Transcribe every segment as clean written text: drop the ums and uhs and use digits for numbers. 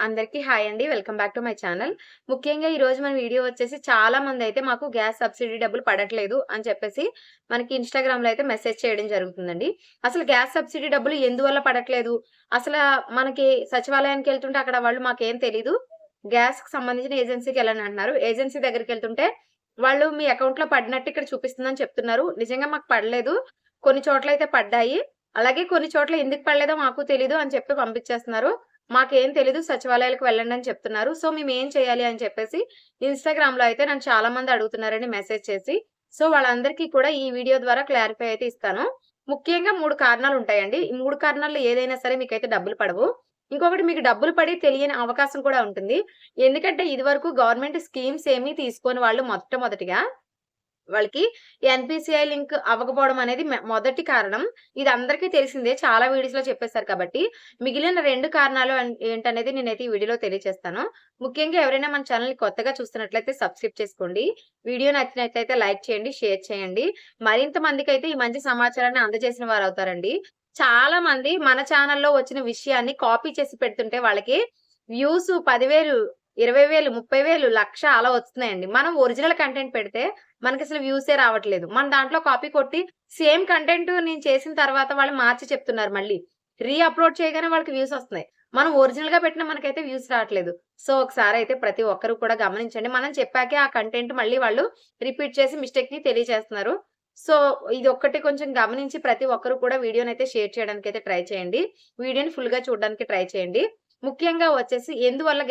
అందరికీ హాయ్ అండి. Welcome back to my channel. ముఖ్యంగా ఈరోజు మన వీడియో వచ్చేసి చాలా మందయితే మాకు గ్యాస్ సబ్సిడీ డబ్బులు పడట్లేదు అని చెప్పేసి మనకి ఇన్‌స్టాగ్రామ్‌లో అయితే మెసేజ్ చేయడం జరుగుతుందండి. అసలు గ్యాస్ సబ్సిడీ డబ్బులు ఎందువల్ల పడట్లేదు? మనకి సచివాలయానికెళ్తుంటే అక్కడ వాళ్ళు మాకేం తెలీదు. గ్యాస్‌కి సంబంధించిన ఏజెన్సీకెళ్ళండి అంటున్నారు. ఏజెన్సీ దగ్గరికెళ్తుంటే వాళ్ళు మీ అకౌంట్‌లో పడినట్టు ఇక్కడ చూపిస్తుందని చెప్తున్నారు. నిజంగా మాకు పడలేదు. కొన్ని చోట్లయితే పడ్డాయి. అలాగే కొన్ని చోట్ల ఎందుకు పడలేదో మాకు తెలీదు అని చెప్పి పంపించేస్తున్నారు. మాకేం తెలీదు సచివాలయాలకు వెళ్ళండని చెప్తున్నారు. సో, మేమేం చేయాలి అని చెప్పేసి ఇన్‌స్టాగ్రామ్‌లో అయితే నన్ను చాలా మంది అడుగుతున్నారండి మెసేజ్ చేసి. సో, వాళ్ళందరికీ కూడా ఈ వీడియో ద్వారా క్లారిఫై అయితే ఇస్తాను. ముఖ్యంగా 3 కారణాలుంటాయండి. ఈ 3 కారణాల్లో ఏదైనా సరే మీకైతే డబ్బులు పడవు. ఇంకొకటి మీకు డబ్బులు పడి తెలియని అవకాశం కూడా ఉంటుంది. ఎందుకంటే ఇదివరకు గవర్నమెంట్ స్కీమ్స్ ఏమి తీసుకోని వాళ్ళు మొట్టమొదటిగా వాళ్ళకి ఎన్‌పీసీఐ లింక్ అవ్వకపోవడం అనేది మొదటి కారణం. ఇది అందరికీ తెలిసిందే. చాలా వీడియోస్‌లో చెప్పేసారు కాబట్టి, మిగిలిన 2 కారణాలు ఏంటనేది నేనైతే ఈ వీడియోలో తెలియజేస్తాను. ముఖ్యంగా ఎవరైనా మన ఛానెల్‌ని కొత్తగా చూస్తున్నట్లయితే సబ్స్క్రైబ్ చేసుకోండి. వీడియో నచ్చినట్లయితే లైక్ చేయండి, షేర్ చేయండి. మరింత మందికైతే ఈ మంచి సమాచారాన్ని అందజేసిన వారవుతారండి. చాలా మంది మన ఛానెల్‌లో వచ్చిన విషయాన్ని కాపీ చేసి పెడుతుంటే వాళ్ళకి వ్యూస్ 10,000, 20,000, 30,000, 1,00,000 అలా వస్తున్నాయండి. మనం ఒరిజినల్ కంటెంట్ పెడితే మనకసలు వ్యూసే రావట్లేదు. మన దాంట్లో కాపీ కొట్టి సేమ్ కంటెంట్ నేను చేసిన తర్వాత వాళ్ళు మార్చి చెప్తున్నారు మళ్ళీ. అప్‌లోడ్ చేయగానే వాళ్ళకి వ్యూస్ వస్తున్నాయి. మనం ఒరిజినల్‌గా పెట్టినా మనకైతే వ్యూస్ రావట్లేదు. సో, ఒకసారయితే ప్రతి ఒక్కరు కూడా గమనించండి. మనం చెప్పాకే ఆ కంటెంట్ మళ్ళీ వాళ్ళు రిపీట్ చేసి మిస్టేక్‌ని తెలియజేస్తున్నారు. సో, ఇదొక్కటి కొంచెం గమనించి ప్రతి ఒక్కరు కూడా వీడియోనైతే షేర్ చేయడానికైతే ట్రై చేయండి. వీడియోని ఫుల్‌గా చూడడానికి ట్రై చేయండి. ముఖ్యంగా వచ్చేసి ఎందువల్ల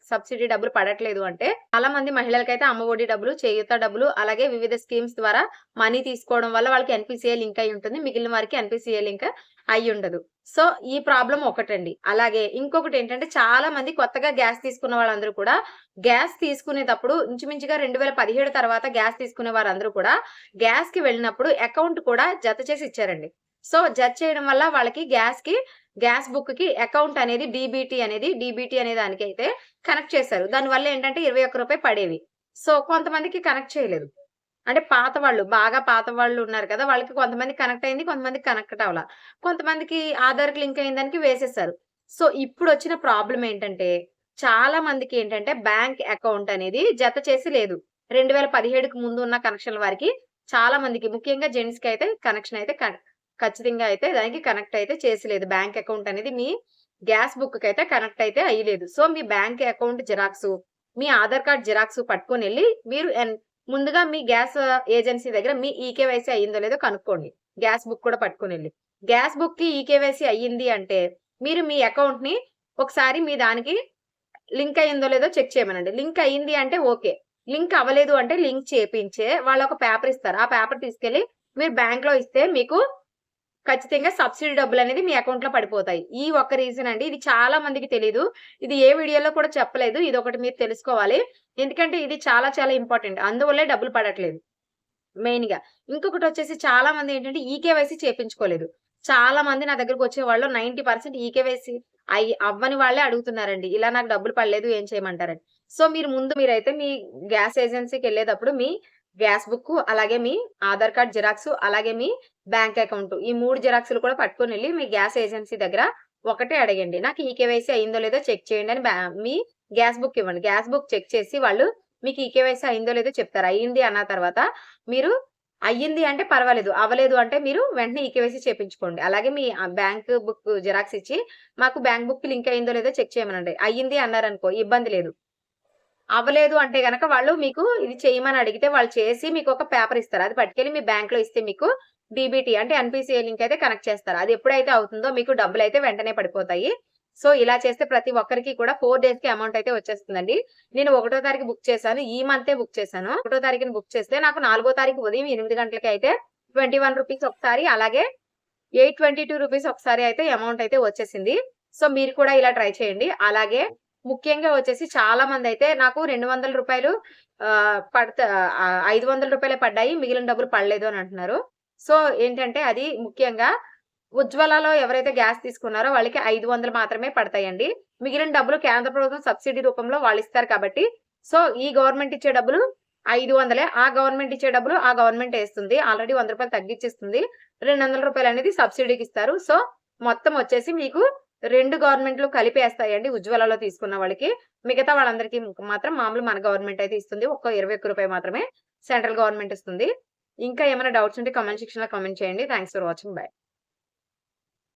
సబ్సిడీ డబ్బులు పడట్లేదు అంటే, చాలా మంది మహిళలకైతే అమ్మఒడి డబ్బులు, చేయూత డబ్బులు, అలాగే వివిధ స్కీమ్స్ ద్వారా మనీ తీసుకోవడం వల్ల వాళ్ళకి ఎన్‌పీసీఐ లింక్ అయ్యి ఉంటుంది. మిగిలిన వారికి ఎన్‌పీసీఐ లింక్ అయ్యుండదు. సో, ఈ ప్రాబ్లమ్ ఒకటండి. అలాగే ఇంకొకటేంటంటే చాలా మంది కొత్తగా గ్యాస్ తీసుకున్న వాళ్ళందరూ కూడా గ్యాస్ తీసుకునేటప్పుడు ఇంచుమించుగా 2017 తర్వాత గ్యాస్ తీసుకునే వారందరూ కూడా గ్యాస్‌కి వెళ్ళినప్పుడు అకౌంట్ కూడా జత చేసి ఇచ్చారండి. సో, జత చేయడం వల్ల వాళ్ళకి గ్యాస్ బుక్‌కి అకౌంట్ అనేది డీబీటీ అనే దానికైతే కనెక్ట్ చేశారు. దానివల్ల ఏంటంటే రూ. 21 పడేవి. సో, కొంతమందికి కనెక్ట్ చేయలేదు. అంటే బాగా పాత వాళ్ళు ఉన్నారు కదా! వాళ్ళకి కొంతమందికి కనెక్ట్ అయింది. కొంతమందికి కనెక్ట్ అవ్వల. కొంతమందికి ఆధార్‌కి లింక్ అయిన దానికి వేసేసారు. సో, ఇప్పుడొచ్చిన ప్రాబ్లమ్ ఏంటంటే, చాలా మందికేంటంటే బ్యాంక్ అకౌంట్ అనేది జత చేసి లేదు. 2017కి ముందు ఉన్న కనెక్షన్‌ల వారికి చాలా మందికి ముఖ్యంగా జెంట్స్‌కైతే కనెక్షన్ అయితే ఖచ్చితంగా అయితే దానికి కనెక్ట్ అయితే చేసి లేదు. బ్యాంక్ అకౌంట్ అనేది మీ గ్యాస్ బుక్‌కైతే కనెక్ట్ అయితే అయ్యలేదు. సో, మీ బ్యాంక్ అకౌంట్ జిరాక్సు, మీ ఆధార్ కార్డ్ జిరాక్సు పట్టుకొనెళ్లి మీరు ముందుగా మీ గ్యాస్ ఏజెన్సీ దగ్గర మీ ఈకేవైసీ అయిందో లేదో కనుక్కోండి. గ్యాస్ బుక్ కూడా పట్టుకొనెళ్లి. గ్యాస్ బుక్‌కి ఈకేవైసీ అయ్యింది అంటే, మీరు మీ అకౌంట్‌ని ఒకసారి మీ దానికి లింక్ అయిందో లేదో చెక్ చేయమనండి. లింక్ అయింది అంటే ఓకే. లింక్ అవ్వలేదు అంటే లింక్ చేపించే వాళ్ళొక పేపర్ ఇస్తారు. ఆ పేపర్ తీసుకెళ్లి మీరు బ్యాంక్‌లో ఇస్తే మీకు ఖచ్చితంగా సబ్సిడీ డబ్బులనేది మీ అకౌంట్‌లో పడిపోతాయి. ఈ ఒక్క రీజన్ అండి. ఇది చాలా మందికి తెలీదు. ఇది ఏ వీడియోలో కూడా చెప్పలేదు. ఇదొకటి మీరు తెలుసుకోవాలి. ఎందుకంటే ఇది చాలా చాలా ఇంపార్టెంట్. అందువల్లే డబ్బులు పడట్లేదు మెయిన్‌గా. ఇంకొకటొచ్చేసి చాలా మందేంటంటే ఈకేవైసీ చేపించుకోలేదు. చాలా మంది నా దగ్గరకొచ్చేవాళ్ళు 90% ఈకేవైసీ అవ్వని వాళ్ళే అడుగుతున్నారండి. ఇలా నాకు డబ్బులు పడలేదు ఏం చేయమంటారని. సో, మీరైతే మీ గ్యాస్ ఏజెన్సీకెళ్ళేటప్పుడు మీ గ్యాస్ బుక్కు, అలాగే మీ ఆధార్ కార్డ్ జిరాక్సు, అలాగే మీ బ్యాంక్ అకౌంట్ ఈ 3 జిరాక్సులు కూడా పట్టుకొనెళ్లి మీ గ్యాస్ ఏజెన్సీ దగ్గర ఒకటే అడగండి. నాకు ఈకేవైసీ అయిందో లేదో చెక్ చేయండి అని మీ గ్యాస్ బుక్ ఇవ్వండి. గ్యాస్ బుక్ చెక్ చేసి వాళ్ళు మీకు ఈకేవైసీ అయిందో లేదో చెప్తారు. అయింది అన్న తర్వాత మీరు అయ్యింది అంటే పర్వాలేదు. అవ్వలేదు అంటే మీరు వెంటనే ఈకేవైసీ చేపించుకోండి. అలాగే మీ బ్యాంక్ బుక్ జిరాక్స్ ఇచ్చి మాకు బ్యాంక్ బుక్ లింక్ అయిందో లేదో చెక్ చేయమనండి. అయ్యింది అన్నారనుకో ఇబ్బంది లేదు. అవ్వలేదు అంటే గనక వాళ్ళు మీకు ఇది చేయమని అడిగితే వాళ్ళు చేసి మీకొక పేపర్ ఇస్తారు. అది పట్టుకెళ్ళి మీ బ్యాంక్‌లో ఇస్తే మీకు డీబీటీ అంటే ఎన్‌పీసీఐ లింక్ అయితే కనెక్ట్ చేస్తారు. అది ఎప్పుడైతే అవుతుందో మీకు డబ్బులైతే వెంటనే పడిపోతాయి. సో, ఇలా చేస్తే ప్రతి ఒక్కరికి కూడా 4 డేస్‌కి అమౌంట్ అయితే వచ్చేస్తుందండి. నేను 1 తారీఖు బుక్ చేశాను. ఈ మంతే బుక్ చేశాను. 1 తారీఖున బుక్ చేస్తే నాకు 4 తారీఖు ఉదయం 8 గంటలకి అయితే రూ. 21 ఒకసారి, అలాగే రూ. 822 ఒకసారి అయితే అమౌంట్ అయితే వచ్చేసింది. సో, మీరు కూడా ఇలా ట్రై చేయండి. అలాగే ముఖ్యంగా వచ్చేసి చాలా మందైతే నాకు రూ. 200 ఆహ్, పడత ఆహ్, రూ. 500 పడ్డాయి. మిగిలిన డబ్బులు పడలేదు అని అంటున్నారు. సో, ఏంటంటే అది ముఖ్యంగా ఉజ్వలలో ఎవరైతే గ్యాస్ తీసుకున్నారో వాళ్ళకి 500 మాత్రమే పడతాయండి. మిగిలిన డబ్బులు కేంద్ర ప్రభుత్వం సబ్సిడీ రూపంలో వాళ్ళిస్తారు కాబట్టి, సో, ఈ గవర్నమెంట్ ఇచ్చే డబ్బులు 500 ఆ గవర్నమెంట్ ఇచ్చే డబ్బులు ఆ గవర్నమెంట్ ఏస్తుంది. ఆల్రెడీ రూ. 100 తగ్గిచ్చిస్తుంది. రూ. 200 అనేది సబ్సిడీకిస్తారు. సో, మొత్తం వచ్చేసి మీకు 2 గవర్నమెంట్‌లు కలిపేస్తాయండి ఉజ్వలలో తీసుకున్న వాళ్ళకి. మిగతా వాళ్ళందరికీ మాత్రం మామూలు మన గవర్నమెంట్ అయితే ఇస్తుంది. ఒక్క రూ. 21 మాత్రమే సెంట్రల్ గవర్నమెంట్ ఇస్తుంది. ఇంకా ఏమైనా డౌట్స్ ఉంటే కామెంట్ సెక్షన్‌లో కామెంట్ చేయండి. Thanks for watching. బై.